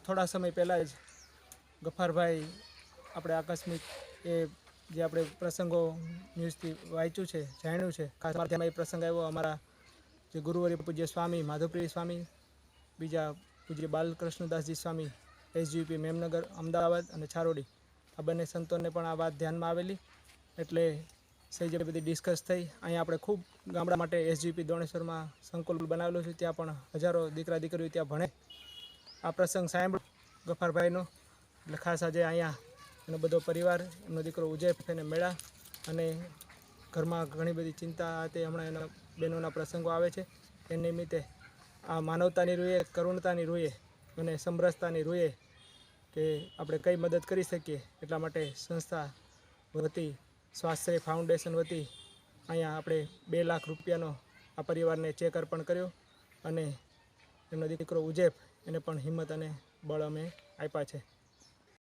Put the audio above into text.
થોડા સમય પહેલાં જ ગફારભાઈ આપણે આકસ્મિક એ જે આપણે પ્રસંગો ન્યૂઝથી વાંચ્યું છે, જાણ્યું છે, ખાસ ધ્યાનમાં એ પ્રસંગ આવ્યો અમારા જે ગુરુવર્ય પૂજ્ય સ્વામી માધવપ્રિય સ્વામી, બીજા પૂજ્ય બાલકૃષ્ણદાસજી સ્વામી એસજીપી મેમનગર અમદાવાદ અને છારોડી, આ બંને સંતોને પણ આ વાત ધ્યાનમાં આવેલી. એટલે સહી જે બધી ડિસ્કસ થઈ. અહીંયા આપણે ખૂબ ગામડા માટે એસજીપી દોણેશ્વરમાં સંકુલ બનાવેલું છે, ત્યાં પણ હજારો દીકરા દીકરીઓ ત્યાં ભણે. આ પ્રસંગ સાંભળ્યો ગફારભાઈનો, એટલે ખાસ આજે અહીંયા એનો બધો પરિવાર, એમનો દીકરો ઉજય એને મળ્યા અને ઘરમાં ઘણી બધી ચિંતા હતી. હમણાં એના બહેનોના પ્રસંગો આવે છે, એ નિમિત્તે આ માનવતાની રૂએ, કરુણતાની રૂએ અને સમરસતાની રૂએ કે આપણે કઈ મદદ કરી શકીએ એટલા માટે સંસ્થા વતી, સ્વાશ્રય ફાઉન્ડેશન વતી અહીંયા આપણે 2 લાખ રૂપિયાનો આ પરિવારને ચેક અર્પણ કર્યો અને એમનો દીકરો ઉજેફ એને પણ હિંમત અને બળ અમે આપ્યા છે.